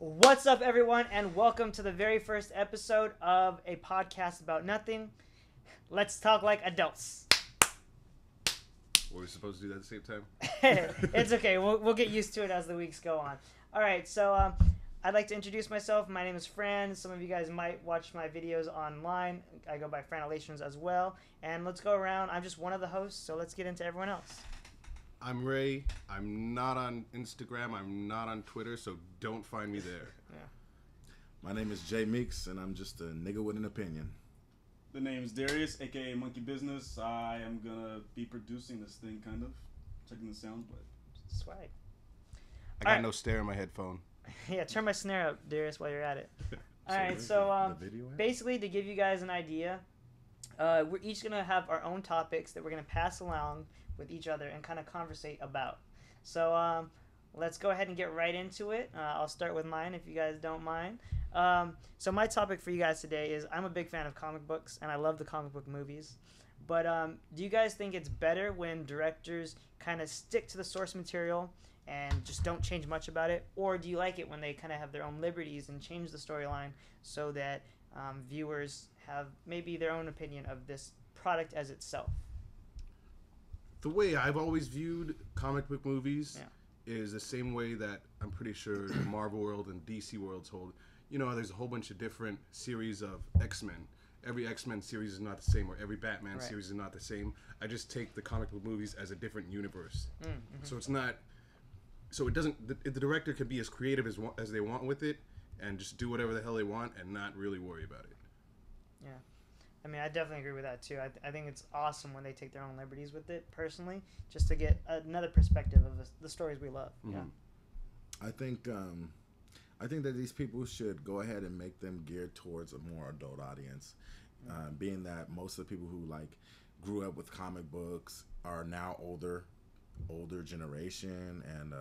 What's up, everyone, and welcome to the very first episode of a podcast about nothing. Let's talk like adults. Were we supposed to do that at the same time? It's okay. We'll get used to it as the weeks go on. All right, so I'd like to introduce myself. My name is Fran. Some of you guys might watch my videos online. I go by franalations as well. And let's go around. I'm just one of the hosts, so let's get into everyone else. I'm Ray. I'm not on Instagram. I'm not on Twitter, so don't find me there. Yeah. My name is Jay Meeks, and I'm just a nigga with an opinion. The name's Darius, aka Monkey Business. I am gonna be producing this thing, kind of checking the sound, but Swag. I got no stare in my headphone. Yeah, turn my snare up, Darius, while you're at it. All right, so basically to give you guys an idea, we're each going to have our own topics that we're going to pass along with each other and kind of conversate about. So let's go ahead and get right into it. I'll start with mine if you guys don't mind. So my topic for you guys today is I'm a big fan of comic books, and I love the comic book movies. But do you guys think it's better when directors kind of stick to the source material and just don't change much about it? Or do you like it when they kind of have their own liberties and change the storyline so that viewers have maybe their own opinion of this product as itself? The way I've always viewed comic book movies is the same way that I'm pretty sure the Marvel world and DC worlds hold. You know, there's a whole bunch of different series of X-Men. Every X-Men series is not the same, or every Batman series is not the same. I just take the comic book movies as a different universe. So it's not... So it doesn't... The director can be as creative as they want with it and just do whatever the hell they want and not really worry about it. Yeah. I mean, I definitely agree with that, too. I think it's awesome when they take their own liberties with it, personally, just to get another perspective of the stories we love. Mm-hmm. Yeah. I think that these people should go ahead and make them geared towards a more adult audience, being that most of the people who grew up with comic books are now older generation, and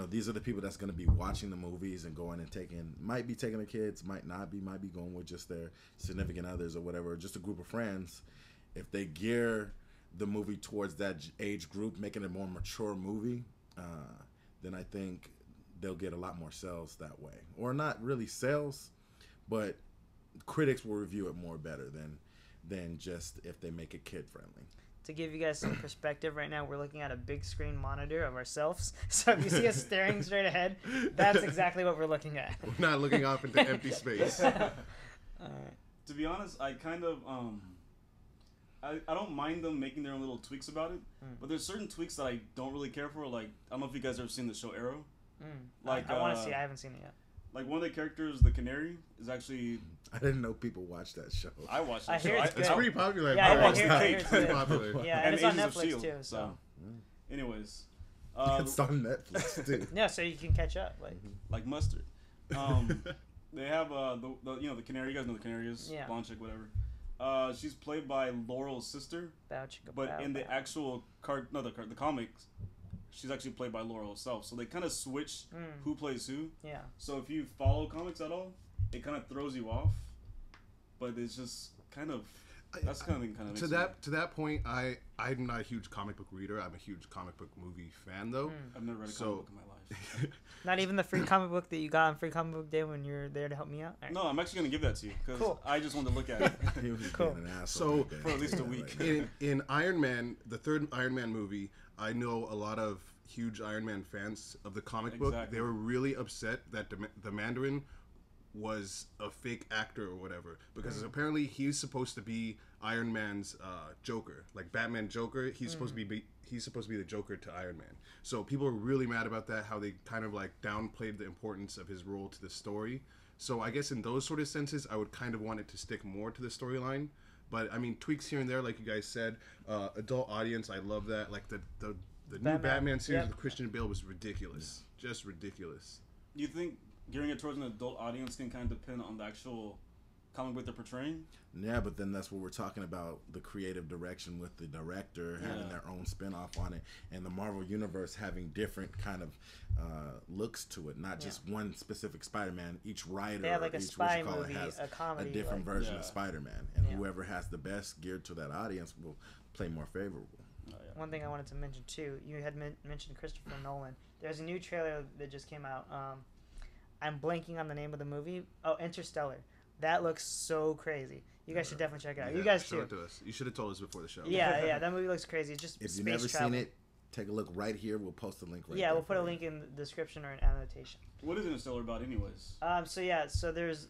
these are the people that's going to be watching the movies and going and might be taking their kids, might not be, might be going with just their significant others or whatever, just a group of friends. If they gear the movie towards that age group, making it a more mature movie, then I think they'll get a lot more sales that way. Or not really sales, but critics will review it more better than just if they make it kid friendly. To give you guys some perspective, right now we're looking at a big screen monitor of ourselves. So if you see us staring straight ahead, that's exactly what we're looking at. We're not looking off into empty space. To be honest, I kind of I don't mind them making their own little tweaks about it, but there's certain tweaks that I don't really care for. Like, I don't know if you guys have ever seen the show Arrow. Like, I want to see. I haven't seen it yet. Like, one of the characters, the Canary, is actually... I didn't know people watched that show. I watched that I show. hear it's good. It's pretty popular. Yeah, I watched I hear it. it's pretty good. popular. Yeah, and it's on Agents of Netflix S.H.I.E.L.D. too. So, anyways, It's on Netflix too. yeah, so you can catch up. like mustard. They have the Canary. You guys know the Canary is blonde chick, whatever. She's played by Laurel's sister, but in the actual the comics, she's actually played by Laurel herself. So they kind of switch who plays who. Yeah. So if you follow comics at all, it kind of throws you off. But it's just kind of that's kind of to that point. I'm not a huge comic book reader. I'm a huge comic book movie fan, though. I've never read a comic book in my life. Not even the free comic book that you got on Free Comic Book Day when you're there to help me out? Right. No, I'm actually going to give that to you because I just wanted to look at it. He was Cool. being an asshole So, today. for at least a week. In Iron Man, the third Iron Man movie, I know a lot of huge Iron Man fans of the comic book. They were really upset that the Mandarin was a fake actor or whatever, because apparently he's supposed to be Iron Man's Joker, like Batman Joker. He's supposed to be the Joker to Iron Man. So people are really mad about that, how they kind of like downplayed the importance of his role to the story. So I guess in those sort of senses, I would kind of want it to stick more to the storyline. But I mean, tweaks here and there, like you guys said. Adult audience, I love that. Like the new Batman series with Christian Bale was ridiculous, just ridiculous. Do you think gearing it towards an adult audience can kind of depend on the actual comic book they're portraying? Yeah, but then that's what we're talking about, the creative direction with the director having their own spin-off on it, and the Marvel Universe having different kind of looks to it, not just one specific Spider-Man. Each writer have like or a each spy has movie, a comedy, a different version of Spider-Man, and whoever has the best geared to that audience will play more favorable. One thing I wanted to mention too, you had mentioned Christopher Nolan. There's a new trailer that just came out. I'm blanking on the name of the movie. Oh, Interstellar. That looks so crazy. You guys should definitely check it out. You guys too. Show it to us. You should have told us before the show. Yeah, that movie looks crazy. It's just if space you've never travel. seen it, take a look right here. We'll post a link right we'll put a link in the description or an annotation. What is Interstellar about, anyways?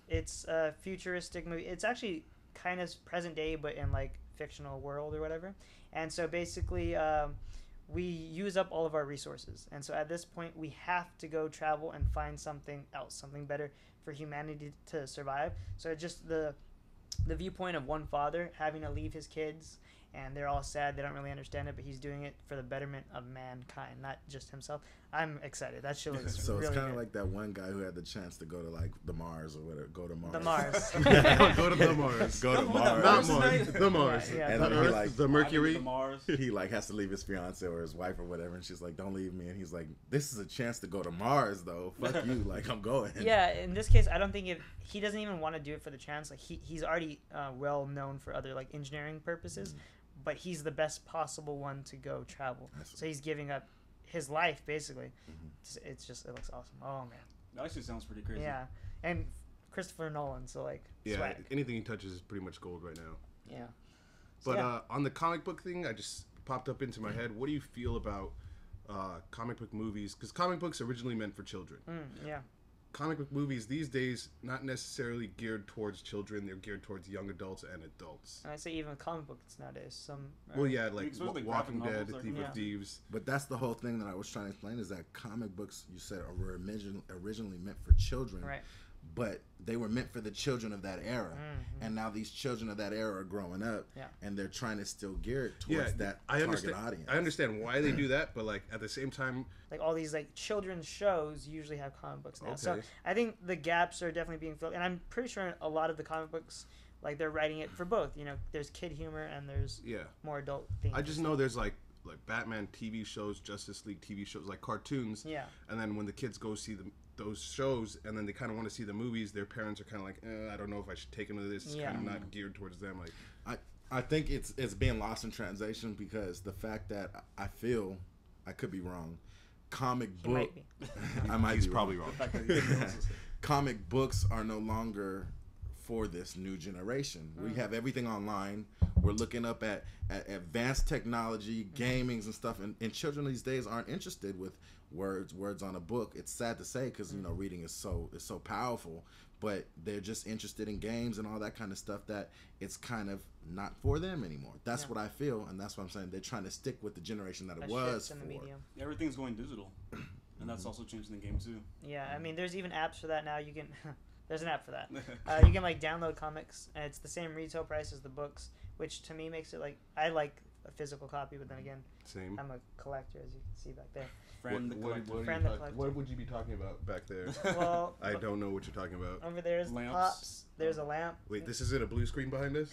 It's a futuristic movie. It's actually kind of present day, but in like fictional world or whatever. And so basically, we use up all of our resources, and so at this point, we have to go travel and find something else, something better for humanity to survive. So just the viewpoint of one father having to leave his kids, and they're all sad. They don't really understand it, but he's doing it for the betterment of mankind, not just himself. I'm excited. That shit looks so really it's kind of good. like that one guy who had the chance to go to like the Mars or whatever. Go to Mars. The Mars. Go to the Mars. Go to Mars. Not Mars. The Mars. Yeah, and the then Earth, he like the Mercury. The Mars. He like has to leave his fiance or his wife or whatever, and she's like, "Don't leave me." And he's like, "This is a chance to go to Mars, though. Fuck you. Like I'm going." Yeah, in this case, I don't think he doesn't even want to do it for the chance. Like he's already well known for other like engineering purposes, but he's the best possible one to go travel. So he's giving up his life basically. It looks awesome. Oh man, that actually sounds pretty crazy. Yeah, and Christopher Nolan, so like swag. Anything he touches is pretty much gold right now. Yeah. But on the comic book thing, I just popped up into my head. What do you feel about comic book movies? Because comic books originally meant for children. Yeah. Comic book movies these days not necessarily geared towards children. They're geared towards young adults and adults. And I say even comic books nowadays. Some. Well, yeah, like like Walking Dead, novels, Thief of Thieves. But that's the whole thing that I was trying to explain is that comic books, you said, were originally meant for children. Right. But they were meant for the children of that era. And now these children of that era are growing up, and they're trying to still gear it towards that target audience. I understand why they do that, but like at the same time, like all these like children's shows usually have comic books now. So I think the gaps are definitely being filled, and I'm pretty sure a lot of the comic books, like they're writing it for both. You know, there's kid humor and there's more adult themes. I just know there's like Batman TV shows, Justice League TV shows, like cartoons. Yeah. And then when the kids go see those shows, and then they kind of want to see the movies, their parents are kind of like, I don't know if I should take them to this. It's kind of not geared towards them. Like, I think it's being lost in translation because the fact that I feel, I could be wrong, comic book. I might He's be probably wrong. Comic books are no longer for this new generation. We have everything online. We're looking up at advanced technology, gamings and stuff, and children these days aren't interested with words on a book. It's sad to say because you know reading is so powerful, but they're just interested in games and all that kind of stuff that it's kind of not for them anymore. That's what I feel, and that's what I'm saying. They're trying to stick with the generation that it was for. Yeah, everything's going digital, and that's also changing the game too. Yeah, I mean, there's even apps for that now. You can there's an app for that. You can like download comics, and it's the same retail price as the books, which to me makes it like I like a physical copy, but then again, same. I'm a collector, as you can see back there. What would you be talking about back there? Well, I don't know what you're talking about. Over there's lamps. Pops. There's a lamp. Wait, this isn't a blue screen behind us?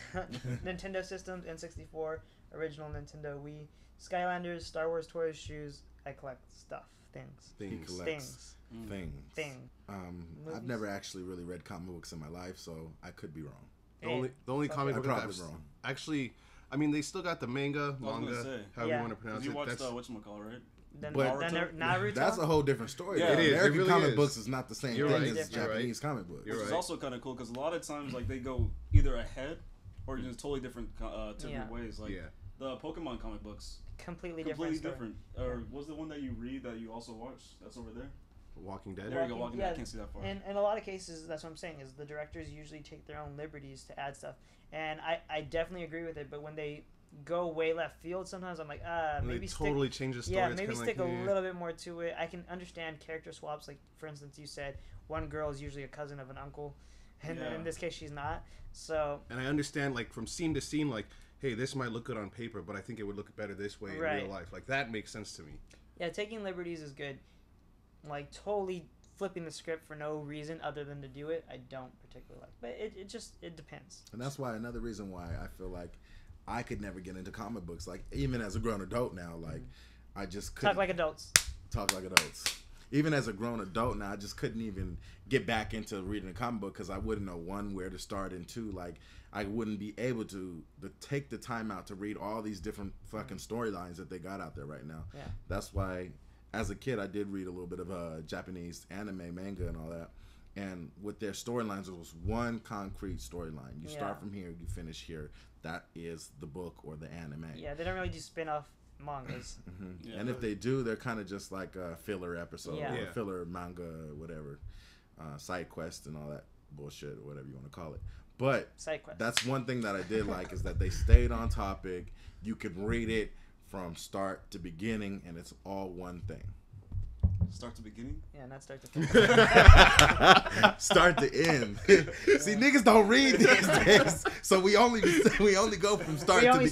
Nintendo systems, N64, original Nintendo Wii, Skylanders, Star Wars toys, shoes. I collect stuff, things. He collects things. I've never actually really read comic books in my life, so I could be wrong. The only comic book I've wrong. Actually, I mean, they still got the manga, however you want to pronounce it. You watched whatchamacallit, right? But Naruto? That's a whole different story. Yeah, it is. American really comic is. books is not the same thing as Japanese comic books. Which is also kind of cool because a lot of times like they go either ahead or just totally different ways. Like the Pokemon comic books, completely different. Or was the one that you read that you also watched? That's over there. Walking Dead. There you go. Walking Dead. I can't see that far. And in a lot of cases, that's what I'm saying is the directors usually take their own liberties to add stuff, and I definitely agree with it. But when they go way left field, sometimes I'm like, maybe totally change the story. Yeah, maybe stick a little bit more to it. I can understand character swaps. Like for instance, you said one girl is usually a cousin of an uncle, and in this case, she's not. So. And I understand, like from scene to scene, like, hey, this might look good on paper, but I think it would look better this way in real life. Like that makes sense to me. Yeah, taking liberties is good. Like totally flipping the script for no reason other than to do it, I don't particularly like. But it depends. And that's why another reason why I feel like I could never get into comic books. Like even as a grown adult now, like I just couldn't talk like adults. Even as a grown adult now, I just couldn't even get back into reading a comic book because I wouldn't know one, where to start, and two, like I wouldn't be able to take the time out to read all these different fucking storylines that they got out there right now. Yeah. That's why as a kid I did read a little bit of Japanese anime, manga, and all that. And with their storylines, it was one concrete storyline. You start from here, you finish here. That is the book or the anime. Yeah, they don't really do spin-off mangas. Yeah, and if they do, they're kind of just like a filler episode or a filler manga, whatever, side quest and all that bullshit or whatever you want to call it. But that's one thing that I did like is that they stayed on topic. You could read it from start to beginning, and it's all one thing. Start to beginning? Yeah, not start to finish. Start to end. See, niggas don't read these days, so we only go from start to beginning.